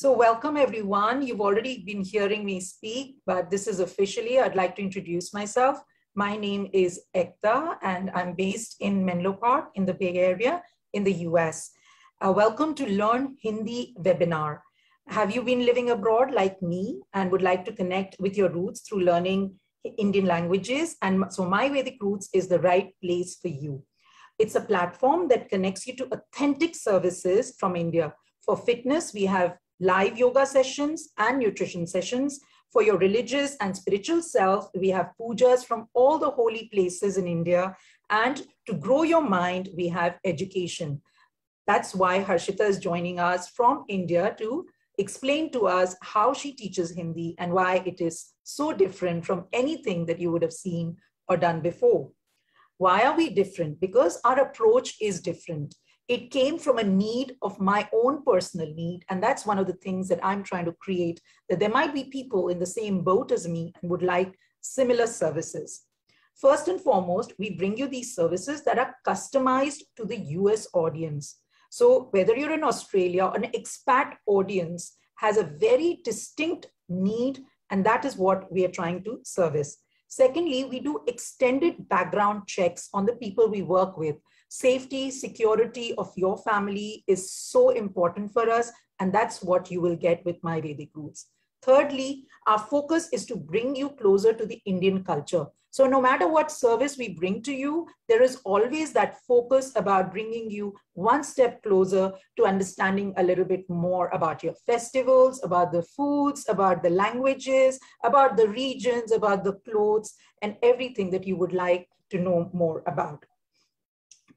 So welcome everyone. You've already been hearing me speak, but this is officially, I'd like to introduce myself. My name is Ekta and I'm based in Menlo Park in the Bay Area in the US. Welcome to Learn Hindi webinar. Have you been living abroad like me and would like to connect with your roots through learning Indian languages? And so My Vedic Roots is the right place for you. It's a platform that connects you to authentic services from India. For fitness, we have live yoga sessions and nutrition sessions. For your religious and spiritual self, we have pujas from all the holy places in India. And to grow your mind, we have education. That's why Harshita is joining us from India to explain to us how she teaches Hindi and why it is so different from anything that you would have seen or done before. Why are we different? Because our approach is different. It came from a need of my own personal need. And that's one of the things that I'm trying to create, that there might be people in the same boat as me and would like similar services. First and foremost, we bring you these services that are customized to the US audience. So whether you're in Australia, an expat audience has a very distinct need, and that is what we are trying to service. Secondly, we do extended background checks on the people we work with. Safety, security of your family is so important for us, and that's what you will get with My Vedic Roots. Thirdly, our focus is to bring you closer to the Indian culture. So no matter what service we bring to you, there is always that focus about bringing you one step closer to understanding a little bit more about your festivals, about the foods, about the languages, about the regions, about the clothes, and everything that you would like to know more about.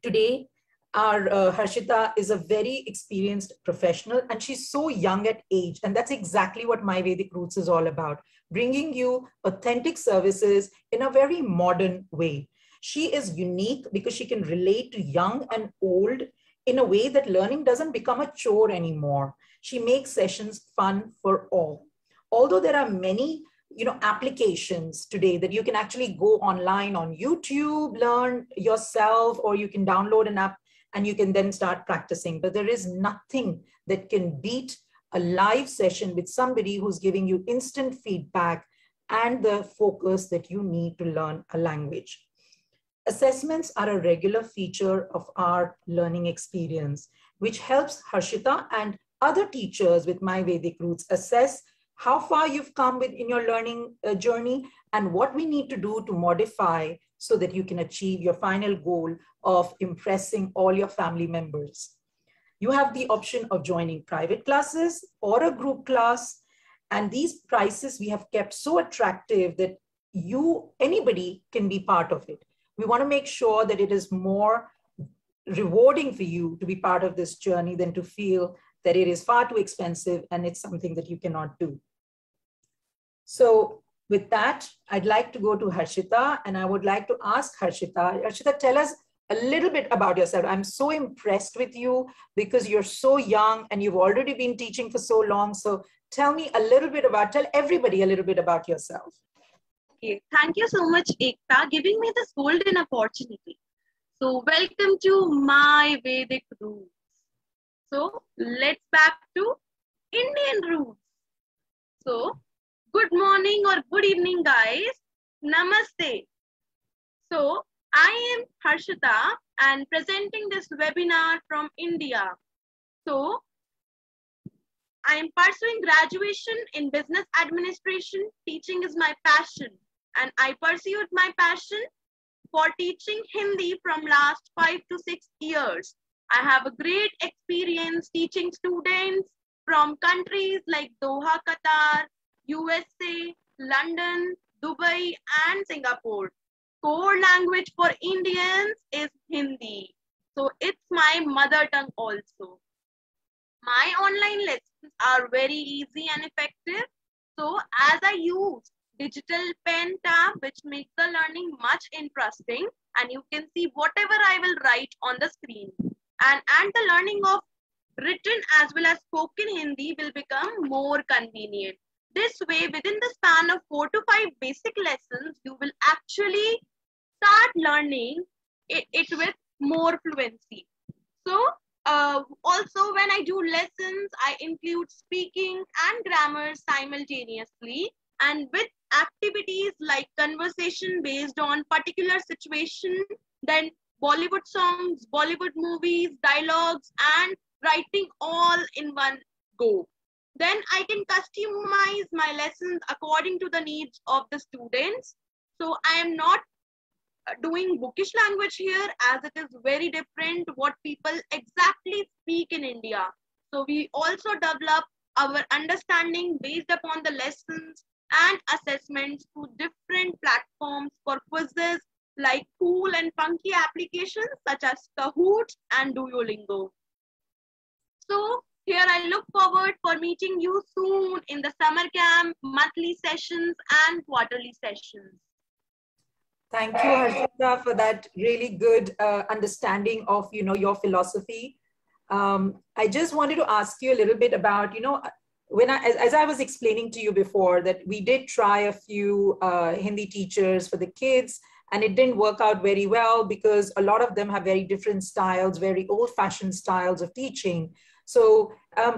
Today, our Harshita is a very experienced professional and she's so young at age. And that's exactly what My Vedic Roots is all about, bringing you authentic services in a very modern way. She is unique because she can relate to young and old in a way that learning doesn't become a chore anymore. She makes sessions fun for all. Although there are many applications today that you can actually go online on YouTube, learn yourself, or you can download an app and you can then start practicing. But there is nothing that can beat a live session with somebody who's giving you instant feedback and the focus that you need to learn a language. Assessments are a regular feature of our learning experience, which helps Harshita and other teachers with My Vedic Roots assess how far you've come in your learning journey and what we need to do to modify so that you can achieve your final goal of impressing all your family members. You have the option of joining private classes or a group class. And these prices we have kept so attractive that anybody can be part of it. We want to make sure that it is more rewarding for you to be part of this journey than to feel that it is far too expensive and it's something that you cannot do. So with that, I'd like to go to Harshita and I would like to ask Harshita, tell us a little bit about yourself. I'm so impressed with you because you're so young and you've already been teaching for so long. So tell everybody a little bit about yourself. Okay, thank you so much, Ekta, giving me this golden opportunity. So welcome to My Vedic Roots. So let's back to Indian roots. So good morning or good evening, guys. Namaste. So I am Harshita and presenting this webinar from India. So I am pursuing graduation in business administration. Teaching is my passion and I pursued my passion for teaching Hindi from last 5 to 6 years. I have a great experience teaching students from countries like Doha, Qatar, USA, London, Dubai, and Singapore. Core language for Indians is Hindi. So it's my mother tongue also. My online lessons are very easy and effective. So as I use digital pen tab, which makes the learning much interesting, and you can see whatever I will write on the screen. And the learning of written as well as spoken Hindi will become more convenient. This way, within the span of 4 to 5 basic lessons, you will actually start learning it with more fluency. So Also, when I do lessons, I include speaking and grammar simultaneously, and with activities like conversation based on particular situation, then Bollywood songs, Bollywood movies, dialogues, and writing all in one go. Then I can customize my lessons according to the needs of the students. So I am not doing bookish language here, as it is very different what people exactly speak in India. So we also develop our understanding based upon the lessons and assessments through different platforms for quizzes like cool and funky applications such as Kahoot and Duolingo. So here I look forward for meeting you soon in the summer camp, monthly sessions and quarterly sessions. Thank you, Harshita, for that really good understanding of, your philosophy. I just wanted to ask you a little bit about, when as I was explaining to you before, that we did try a few Hindi teachers for the kids, and it didn't work out very well because a lot of them have very different styles, very old-fashioned styles of teaching. So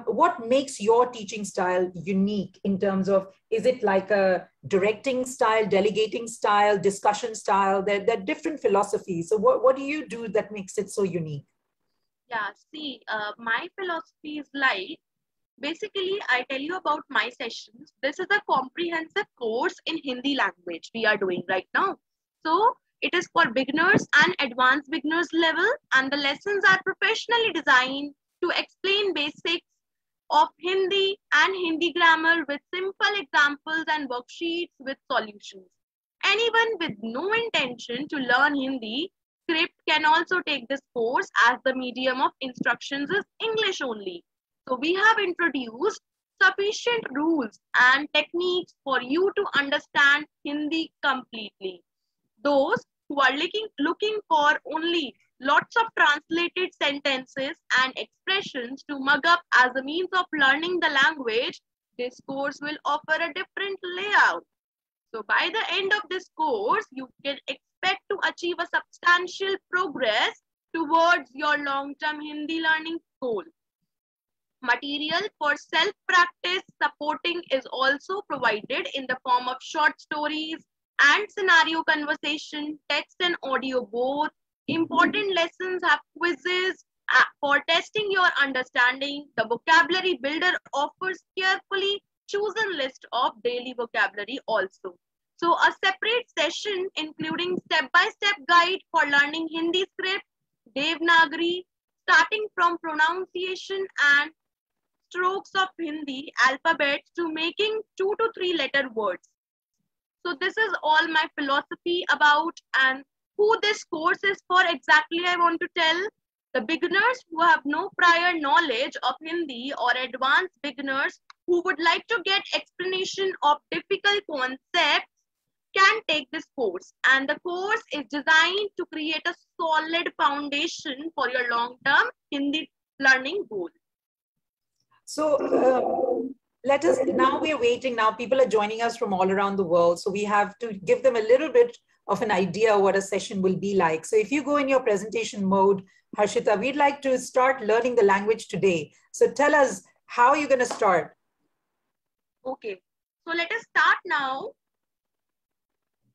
what makes your teaching style unique in terms of, is it like a directing style, delegating style, discussion style? They're different philosophies. So what do you do that makes it so unique? Yeah, see, my philosophy is like, basically, I tell you about my sessions. This is a comprehensive course in Hindi language we are doing right now. So it is for beginners and advanced beginners level, and the lessons are professionally designed to explain basics of Hindi and Hindi grammar with simple examples and worksheets with solutions. Anyone with no intention to learn Hindi script can also take this course, as the medium of instructions is English only. So we have introduced sufficient rules and techniques for you to understand Hindi completely. Those who are looking for only lots of translated sentences and expressions to mug up as a means of learning the language, this course will offer a different layout. So by the end of this course, you can expect to achieve a substantial progress towards your long-term Hindi learning goal. Material for self-practice supporting is also provided in the form of short stories and scenario conversation, text and audio both. Important lessons have quizzes for testing your understanding. The vocabulary builder offers carefully chosen list of daily vocabulary also. So a separate session including step-by-step guide for learning Hindi script, Devanagari, starting from pronunciation and strokes of Hindi alphabets to making 2 to 3 letter words. So this is all my philosophy about, and who this course is for exactly I want to tell. The beginners who have no prior knowledge of Hindi or advanced beginners who would like to get explanation of difficult concepts can take this course, and the course is designed to create a solid foundation for your long-term Hindi learning goal. So let us, now we're waiting now, people are joining us from all around the world. So we have to give them a little bit of an idea what a session will be like. So if you go in your presentation mode, Harshita, we'd like to start learning the language today. So tell us, how are you going to start? Okay, so let us start now.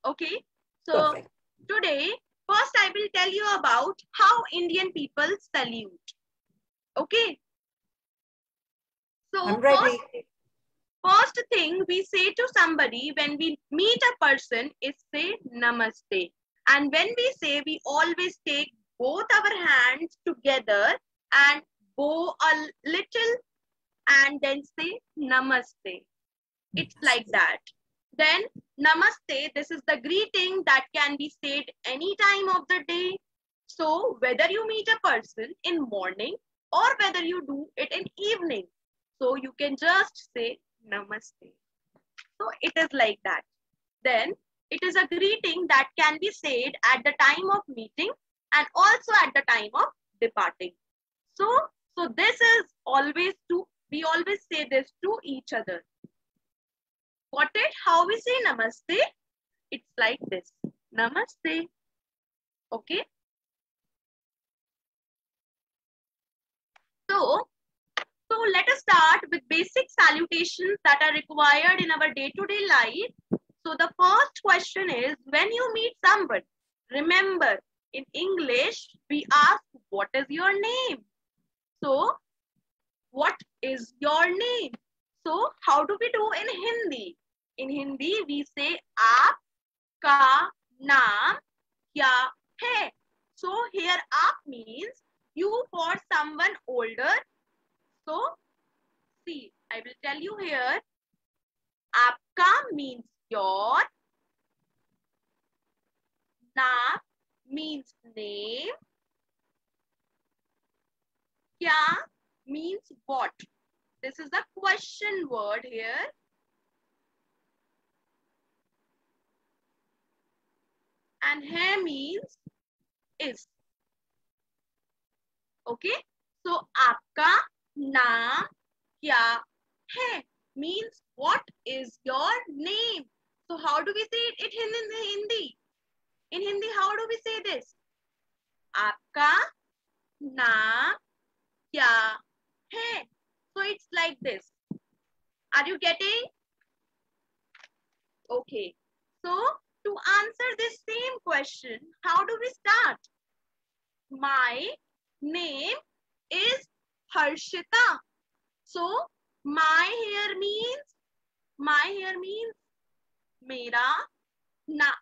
Okay, so Perfect. Today, first I will tell you about how Indian people salute. Okay. So I'm ready. First thing we say to somebody when we meet a person is say namaste. And when we say, we always take both our hands together and bow a little and then say namaste. It's like that. Then namaste, this is the greeting that can be said any time of the day. So whether you meet a person in morning or whether you do it in evening, so you can just say namaste. So it is like that. Then it is a greeting that can be said at the time of meeting and also at the time of departing. So this is always we always say this to each other. Got it? How we say namaste? It's like this. Namaste. Okay. So let us start with basic salutations that are required in our day-to-day life. So the first question is, when you meet someone, remember in English, we ask, what is your name? So what is your name? So how do we do in Hindi? In Hindi, we say, aapka naam kya hai? So here aap means you for someone older. So see, I will tell you here, aapka means your, naam means name, kya means what. This is the question word here. And hai means is. Okay. So aapka naam kya hai means what is your name. So how do we say it in Hindi? In Hindi, how do we say this? Aapka naam kya hai. So it's like this. Are you getting? Okay. So to answer this same question, how do we start? My name is Harshita. So my here means mera.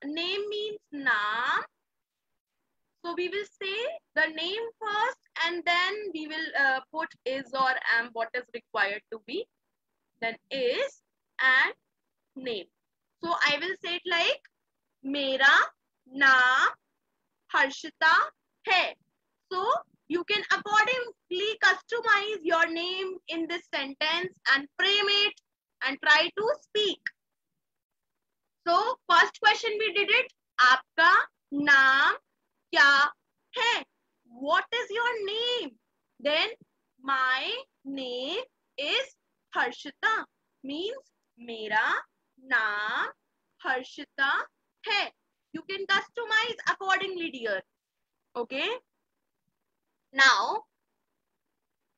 Name means naam. So we will say the name first and then we will put is or am, what is required to be. Then is and name. So I will say it like mera naam Harshita hai. So you can accordingly customize your name in this sentence and frame it and try to speak. So first question we did it. Aapka naam kya hai? What is your name? Then my name is Harshita. Means mera naam Harshita hai. You can customize accordingly, dear. Okay. Now,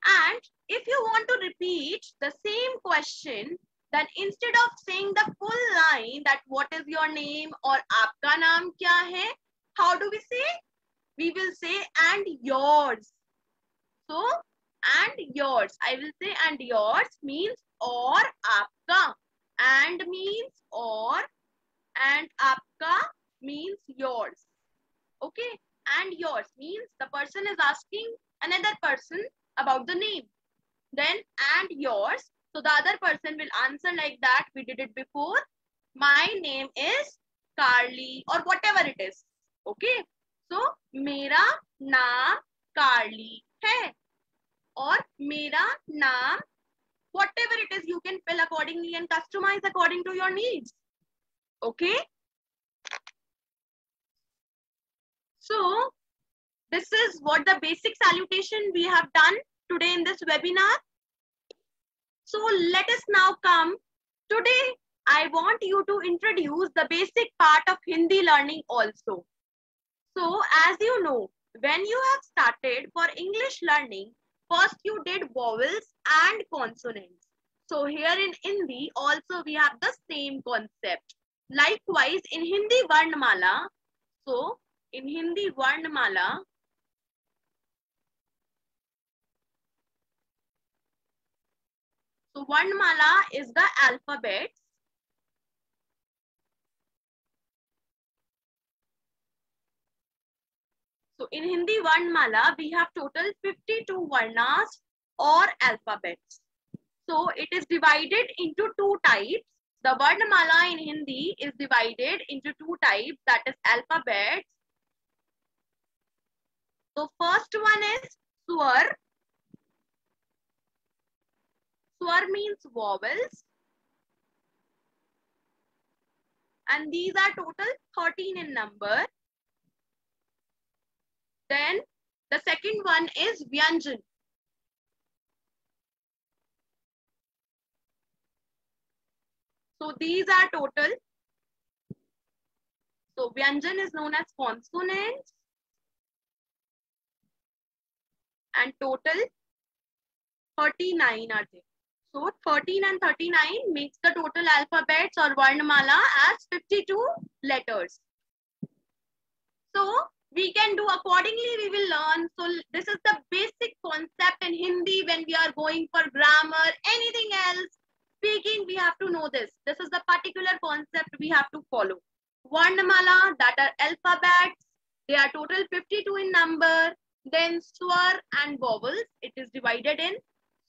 and if you want to repeat the same question, then instead of saying the full line that what is your name or aapka naam kya hai, how do we say? We will say and yours. So, and yours. I will say and yours means or aapka. And means or and aapka means yours. Okay. And yours means the person is asking another person about the name. Then and yours. So the other person will answer like that. We did it before. My name is Carly or whatever it is. Okay. So मेरा नाम Carly है. Or मेरा नाम, whatever it is, you can fill accordingly and customize according to your needs. Okay. So this is what the basic salutation we have done today in this webinar. So let us now come. Today, I want you to introduce the basic part of Hindi learning also. So as you know, when you have started for English learning, first you did vowels and consonants. So here in Hindi also we have the same concept. Likewise in Hindi Varnamala, so in Hindi Varnamala, so Varnamala is the alphabet. So in Hindi Varnamala, we have total 52 Varnas or alphabets. So it is divided into two types. The Varnamala in Hindi is divided into two types, that is alphabets. So first one is Swar. Swar means vowels. And these are total 13 in number. Then the second one is Vyanjan. So these are total. So Vyanjan is known as consonants. And total 39 are there. So 13 and 39 makes the total alphabets or Varnamala as 52 letters. So we can do accordingly, we will learn. So this is the basic concept in Hindi when we are going for grammar, anything else. Speaking, we have to know this. This is the particular concept we have to follow. Varnamala, that are alphabets. They are total 52 in number. Then swar and vowels, it is divided in.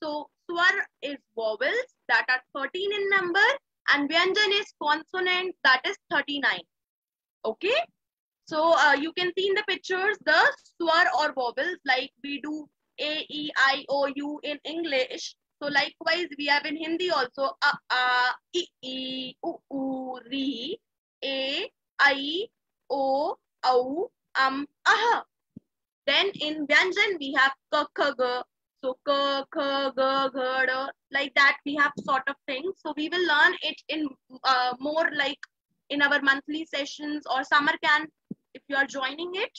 So swar is vowels, that are 13 in number. And vyanjan is consonant, that is 39. Okay. So you can see in the pictures the swar or vowels, like we do A, E, I, O, U in English. So likewise, we have in Hindi also A, I, U, Ri, A, I, O, Au, Ah. Then in Vyanjan, we have K, K, G. So K, K, G, G, D, like that we have sort of things. So we will learn it in more like in our monthly sessions or summer camp if you are joining it.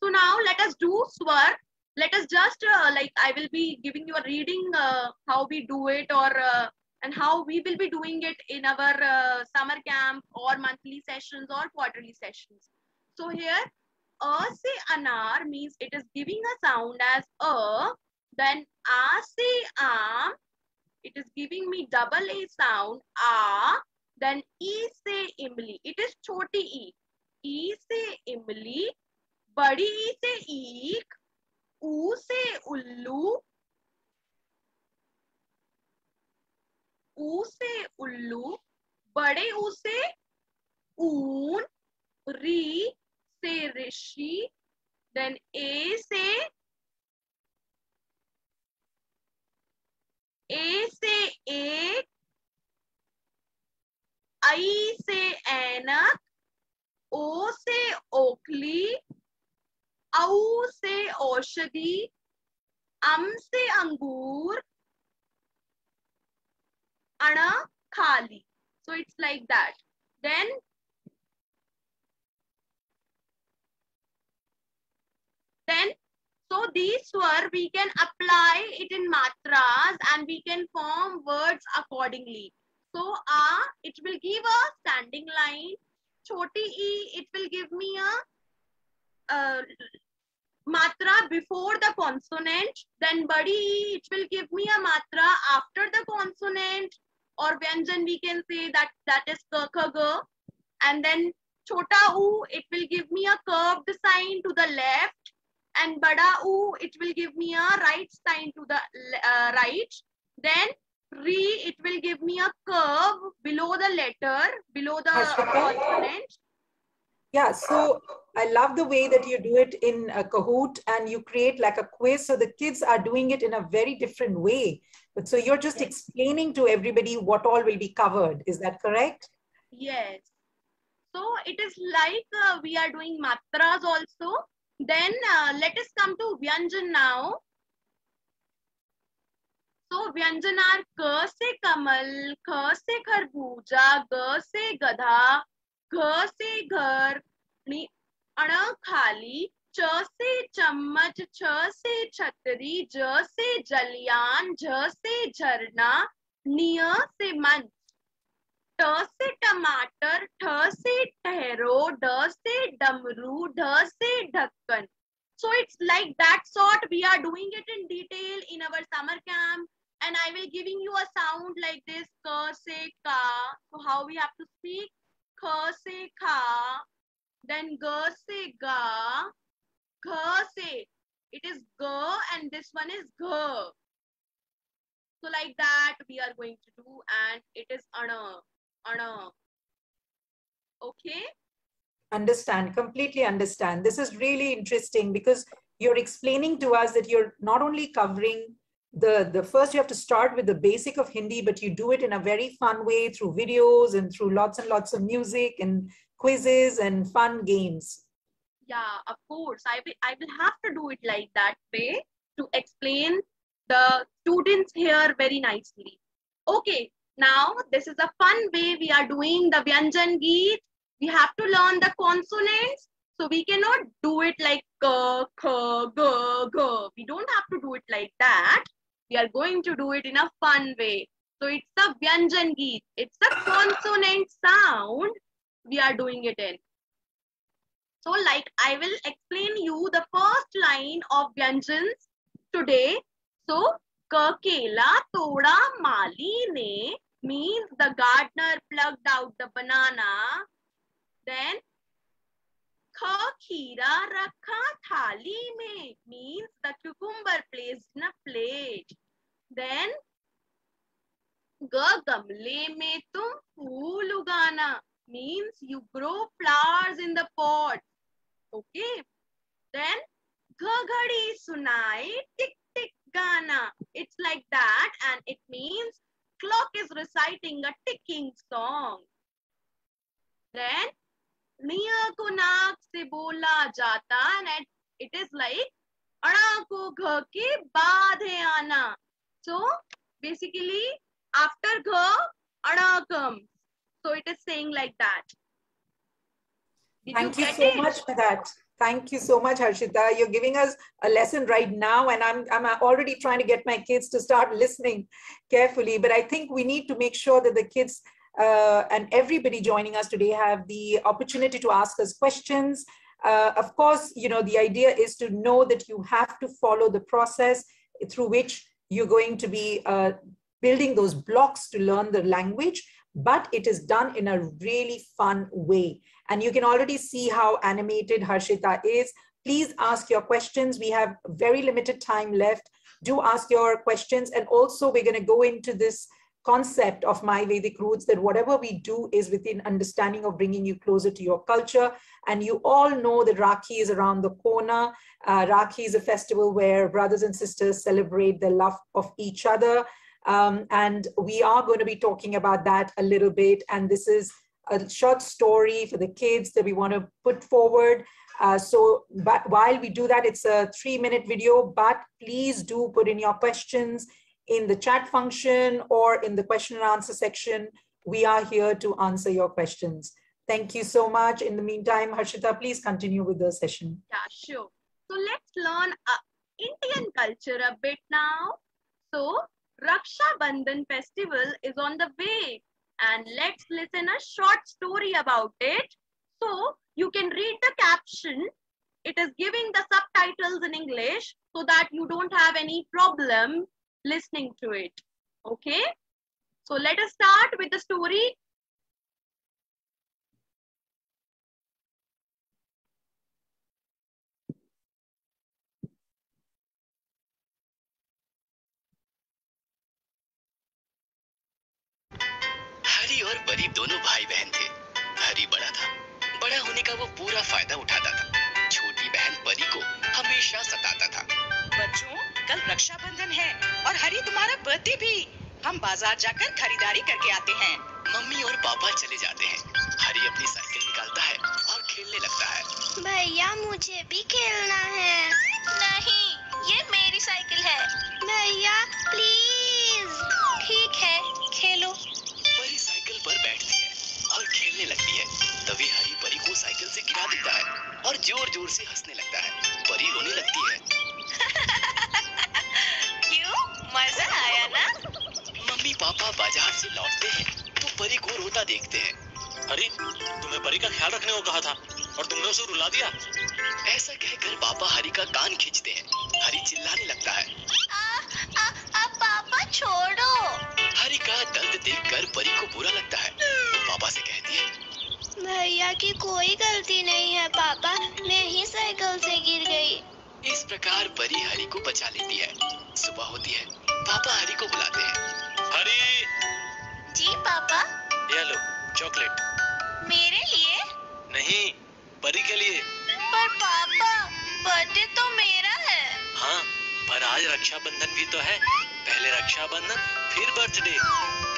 So now let us do swar. Let us just like I will be giving you a reading how we do it or and how we will be doing it in our summer camp or monthly sessions or quarterly sessions. So here A se anar means it is giving a sound as A. Then A se am, it is giving me double A sound A. Then E se imli, it is choti E. E se imli, badi E se eek, U se ullu, U se ullu, bade U se oon, Ri se rishi, then A se ek, I se anak, O se oakli, Au se aushadi, se angur, Ana khali. So it's like that. Then so these swar we can apply it in matras and we can form words accordingly. So it will give a standing line. Choti e, it will give me a matra before the consonant. Then badi e, it will give me a matra after the consonant. Or vyanjan we can say that is ka, kha, ga. And then chota u, it will give me a curved sign to the left. And bada u, it will give me a right sign to the right. Then Ri, it will give me a curve below the letter, below the consonant. Yeah, so I love the way that you do it in Kahoot and you create like a quiz. So the kids are doing it in a very different way. But so you're just explaining to everybody what all will be covered. Is that correct? Yes. So it is like we are doing matras also. Then let us come to Vyanjan now. So Vyanjan are K se kamal, K se kharbuja, G se gadha, G se ghar, Ana khali, Ch se chammach, Ch se chhatri, J se jalyan, Jh se jharna, Niya se manch. T se टमाटर, ठ से ठहरो, ड से डमरू, ढ से ढक्कन. So it's like that sort. We are doing it in detail in our summer camp, and I will giving you a sound like this: k se ka. So how we have to speak? K se kha, then g se ga, gh se. It is g, and this one is gh. So like that we are going to do, and it is ana. Ana. Okay. Understand, completely understand. This is really interesting because you're explaining to us that you're not only covering the first, you have to start with the basic of Hindi, but you do it in a very fun way through videos and through lots and lots of music and quizzes and fun games. Yeah, of course. I will have to do it like that way to explain the students here very nicely. Okay. Now, this is a fun way we are doing the Vyanjan Geet. We have to learn the consonants. So we cannot do it like ka, kha, ga, ga. We don't have to do it like that. We are going to do it in a fun way. So it's a Vyanjan Geet. It's a consonant sound we are doing it in. So like I will explain you the first line of Vyanjans today. So Kakela toda mali ne means the gardener plucked out the banana. Then Khira rakha thali mein means the cucumber placed in a plate. Then gamle mein tum phool ugana means you grow flowers in the pot. Okay. Then ghadi sunai tick tick gana. It's like that and it means clock is reciting a ticking song. Then Niya ko naak se bola jata and it is like Ana ko gha ke baad hai ana. So basically after gha ana comes. So it is saying like that. Thank you so much for that. Thank you so much, Harshita. You're giving us a lesson right now, and I'm already trying to get my kids to start listening carefully. But I think we need to make sure that the kids and everybody joining us today have the opportunity to ask us questions. Of course, you know, the idea is to know that you have to follow the process through which you're going to be building those blocks to learn the language, but it is done in a really fun way. And you can already see how animated Harshita is. Please ask your questions. We have very limited time left. Do ask your questions. And also we're going to go into this concept of My Vedic Roots, that whatever we do is within understanding of bringing you closer to your culture. And you all know that Rakhi is around the corner. Rakhi is a festival where brothers and sisters celebrate the love of each other. And we are going to be talking about that a little bit. And this is a short story for the kids that we want to put forward. But while we do that, it's a 3-minute video, but please do put in your questions in the chat function or in the question and answer section. We are here to answer your questions. Thank you so much. In the meantime, Harshita, please continue with the session. Yeah, sure. So let's learn Indian culture a bit now. So Raksha Bandhan festival is on the way. And let's listen a short story about it. So you can read the caption. It is giving the subtitles in English so that you don't have any problem listening to it. Okay. So let us start with the story. हरी और परी दोनों भाई बहन थे। हरी बड़ा था, बड़ा होने का वो पूरा फायदा उठाता था। छोटी बहन परी को हमेशा सताता था। बच्चों, कल रक्षाबंधन है और हरी तुम्हारा बर्थडे भी। हम बाजार जाकर खरीदारी करके आते हैं। मम्मी और पापा चले जाते हैं। हरी अपनी साइकिल निकालता है और खेलने लगता है। भैया मुझे भी खेलना है। नहीं, ये मेरी साइकिल है। भैया प्लीज। ठीक है, खेलो। परी साइकिल पर बैठती है और खेलने लगती है। तभी हरी परी को साइकिल से गिरा देता है और जोर जोर से हंसने लगता है। परी रोने लगती है। क्यों? मजा आया ना? मम्मी पापा बाजार से लौटते हैं तो परी को रोता देखते हैं। हरी, तुम्हें परी का ख्याल रखने को कहा था और तुमने उसे रुला दिया। ऐसा कहकर पापा हरी का कान खींचते हैं। हरी चिल्लाने लगता है। पापा छोड़ो। हरी का दर्द देखकर परी को बुरा लगता है। वो पापा से कहती है, भैया की कोई गलती नहीं है पापा, मैं ही साइकिल से गिर गई। इस प्रकार परी हरी को बचा लेती है। सुबह होती है, पापा हरी को बुलाते हैं। हरी! जी पापा। ये लो चॉकलेट। मेरे लिए? नहीं, परी के लिए। पर पापा, बर्थडे तो मेरा है। हाँ, पर आज रक्षाबंधन भी तो है। पहले रक्षाबंधन, फिर बर्थडे।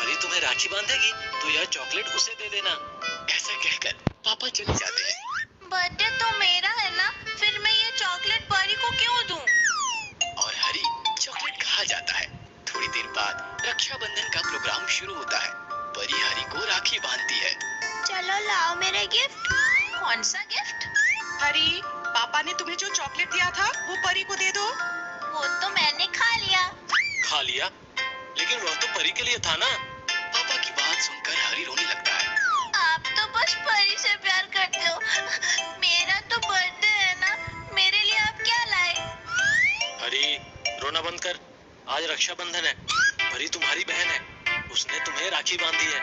परी तुम्हें राखी बांधेगी तो यह चॉकलेट उसे दे देना। ऐसा कहकर पापा चले जाते हैं। बर्थडे तो मेरा है ना, फिर मैं ये चॉकलेट परी को क्यों दूं? और हरी चॉकलेट खा जाता है। थोड़ी देर बाद रक्षाबंधन का प्रोग्राम शुरू होता है। परी हरी को राखी बांधती है। चलो लाओ मेरे गिफ्ट। कौन सा गिफ्ट? हरी, पापा पापा ने तुम्हें जो चॉकलेट दिया था वो परी को दे दो। वो तो मैंने खा लिया। खा लिया? लेकिन वह तो परी के लिए था ना। पापा की बात सुनकर हरी रोने लगता है। आप तो बस परी से प्यार करते हो। मेरा तो बर्थडे है ना, मेरे लिए आप क्या लाए? हरी, रोना बंद कर। आज रक्षाबंधन है। परी तुम्हारी बहन है, उसने तुम्हें राखी बांधी है।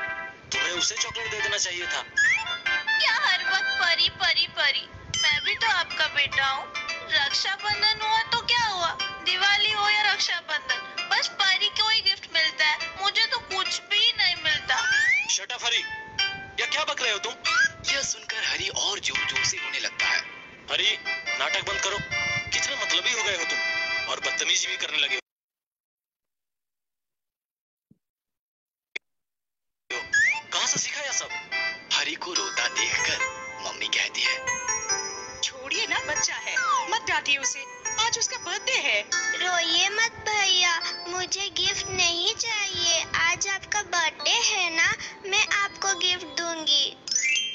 तुम्हें उसे चॉकलेट दे देना चाहिए था। क्या हर वक्त परी परी परी? मैं भी तो आपका बेटा हूँ। रक्षाबंधन हुआ तो क्या हुआ, दिवाली हो या रक्षाबंधन, बस परी को ही गिफ्ट मिलता है, मुझे तो कुछ भी नहीं मिलता। शट अप हरी, या क्या बक रहे हो तुम? यह सुनकर हरी और जोर जोर से रोने लगता है। हरी, नाटक बंद करो। कितने मतलबी हो गए हो तुम, और बदतमीजी भी करने लगे हो। कहाँ से सीखा यह सब? हरी को रोता देखकर मम्मी कहती है, छोड़िए ना, बच्चा है, मत डांटिए उसे, आज उसका बर्थडे है। रोइए मत भैया, मुझे गिफ्ट नहीं चाहिए। आज आपका बर्थडे है ना, मैं आपको गिफ्ट दूंगी।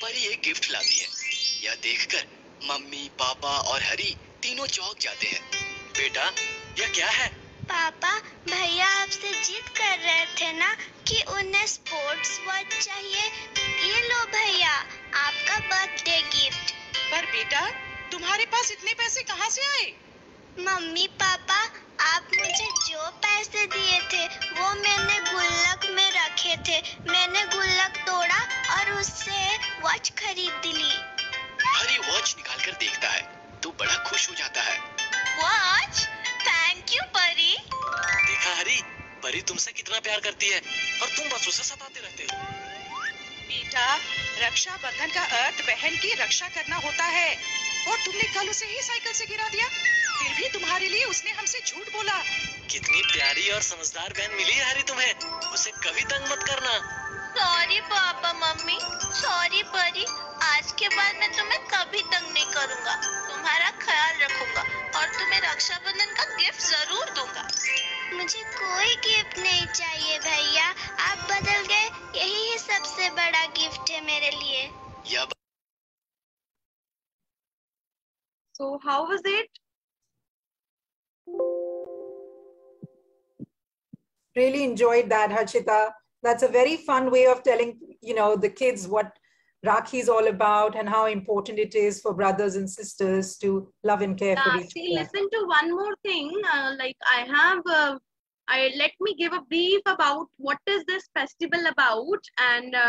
परी एक गिफ्ट लाती है। यह देखकर मम्मी, पापा और हरी तीनों चौंक जाते हैं। बेटा, यह क्या है? पापा, भैया आपसे जिद कर रहे थे ना कि उन्हें स्पोर्ट्स वॉच चाहिए। ये लो भैया, आपका बर्थडे गिफ्ट। पर बेटा, तुम्हारे पास इतने पैसे कहाँ से आए? मम्मी पापा, आप मुझे जो पैसे दिए थे वो मैंने गुल्लक में रखे थे। मैंने गुल्लक तोड़ा और उससे वॉच खरीद ली। हरी वॉच निकालकर देखता है तो बड़ा खुश हो जाता है। वॉच? थैंक यू परी। देखा हरी, परी तुमसे कितना प्यार करती है और तुम बस उसे सताते रहते हो। बेटा, रक्षाबंधन का अर्थ बहन की रक्षा करना होता है, और तुमने कल उसे ही साइकिल से गिरा दिया। फिर भी तुम्हारे लिए उसने हमसे झूठ बोला। कितनी प्यारी और समझदार बहन मिली है हरी तुम्हें, उसे कभी तंग मत करना। सॉरी पापा मम्मी, सॉरी परी। आज के बाद मैं तुम्हें कभी तंग नहीं करूंगा, तुम्हारा ख्याल रखूंगा और तुम्हें रक्षाबंधन का गिफ्ट जरूर दूंगा। मुझे कोई गिफ्ट नहीं चाहिए भैया, आप बदल गए, यही ही सबसे बड़ा गिफ्ट है मेरे लिए। यह So how was it? Really enjoyed that, Harshita. That's a very fun way of telling, the kids what Rakhi is all about and how important it is for brothers and sisters to love and care for each See, other. listen to one more thing. Let me give a brief about what is this festival about. And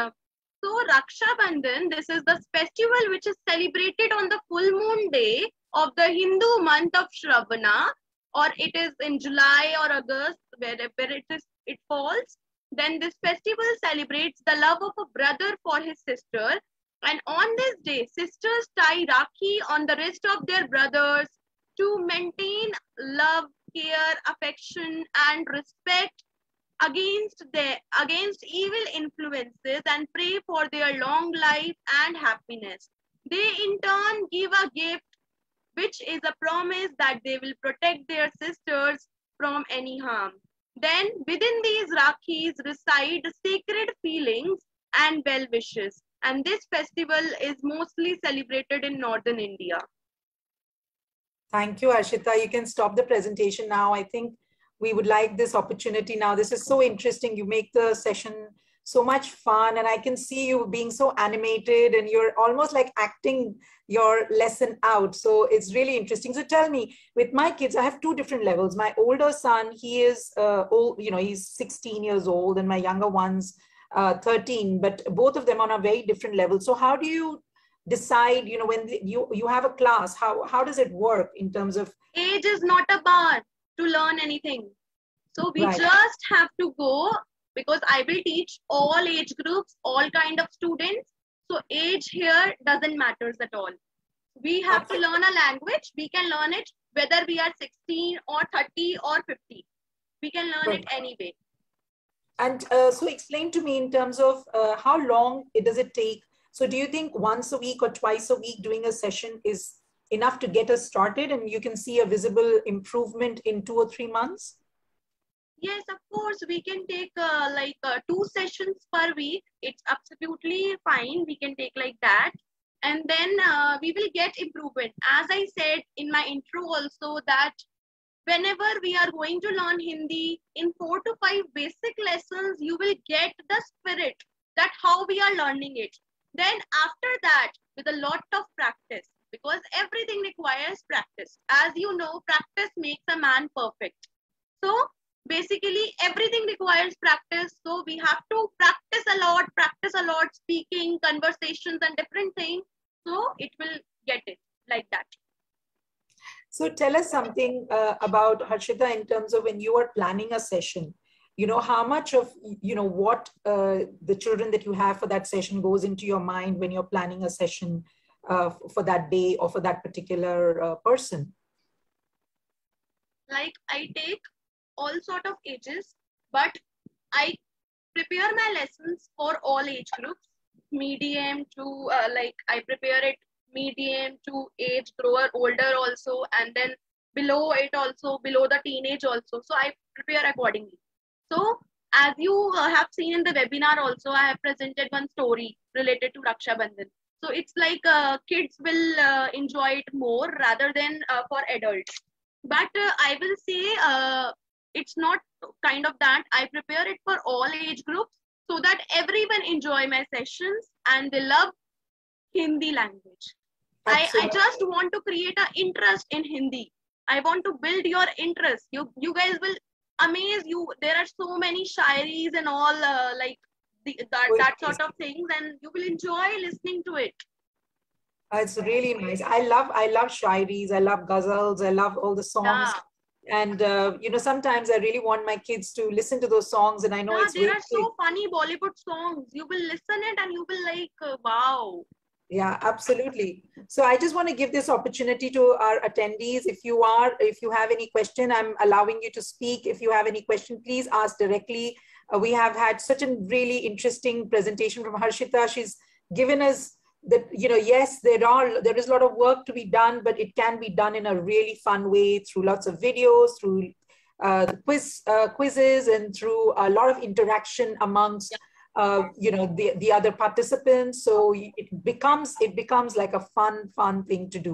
so Raksha Bandhan, this is the festival which is celebrated on the full moon day of the Hindu month of Shravana, or it is in July or August, wherever it falls. Then this festival celebrates the love of a brother for his sister. And on this day, sisters tie Rakhi on the wrist of their brothers to maintain love, care, affection, and respect against evil influences and pray for their long life and happiness. They in turn give a gift, which is a promise that they will protect their sisters from any harm. Then within these Rakhis reside sacred feelings and well wishes. And this festival is mostly celebrated in northern India. Thank you, Harshita. You can stop the presentation now. I think we would like this opportunity now. This is so interesting. You make the session so much fun, and I can see you being so animated, and you're almost like acting your lesson out. So it's really interesting. So tell me, with my kids, I have two different levels. My older son, he is old, he's 16 years old, and my younger one's 13, but both of them on a very different level. So how do you decide, when you have a class, how does it work in terms of? Age is not a bar to learn anything. So we Right. just have to go, because I will teach all age groups, all kind of students. So age here doesn't matters at all. We have to learn a language. We can learn it whether we are 16 or 30 or 50. We can learn it anyway. And so explain to me in terms of how long does it take? So do you think once a week or twice a week doing a session is enough to get us started and you can see a visible improvement in 2 or 3 months? Yes, of course, we can take 2 sessions per week. It's absolutely fine. We can take like that. and then we will get improvement. As I said in my intro also, that whenever we are going to learn Hindi, in 4 to 5 basic lessons, you will get the spirit that how we are learning it. Then after that, with a lot of practice, because everything requires practice. As you know, practice makes a man perfect. So basically everything requires practice. So we have to practice a lot, speaking, conversations and different things. So it will get it like that. So tell us something about Harshita in terms of when you are planning a session, you know, how much of, you know, what the children that you have for that session goes into your mind when you're planning a session for that day or for that particular person? Like I take all sort of ages, but I prepare my lessons for all age groups, medium to like I prepare it medium to age grower, older also, and then below it also, below the teenage also. So I prepare accordingly. So as you have seen in the webinar also, I have presented one story related to Raksha Bandhan. So it's like kids will enjoy it more rather than for adults. But I will say it's not kind of that. I prepare it for all age groups so that everyone enjoy my sessions and they love Hindi language. I just want to create an interest in Hindi. I want to build your interest. You guys will amaze you. There are so many shairis and all like that sort of things, and you will enjoy listening to it. It's really nice. I love shairis. I love ghazals. I love all the songs. Yeah. And you know, sometimes I really want my kids to listen to those songs, and I know there are so funny Bollywood songs. You will listen it and you will like, wow. Yeah, absolutely. So I just want to give this opportunity to our attendees. If you have any question, I'm allowing you to speak. If you have any question, please ask directly. We have had such a really interesting presentation from Harshita. She's given us that, you know, yes, there is a lot of work to be done, but it can be done in a really fun way through lots of videos, through quizzes, and through a lot of interaction amongst you know, the other participants. So it becomes like a fun thing to do.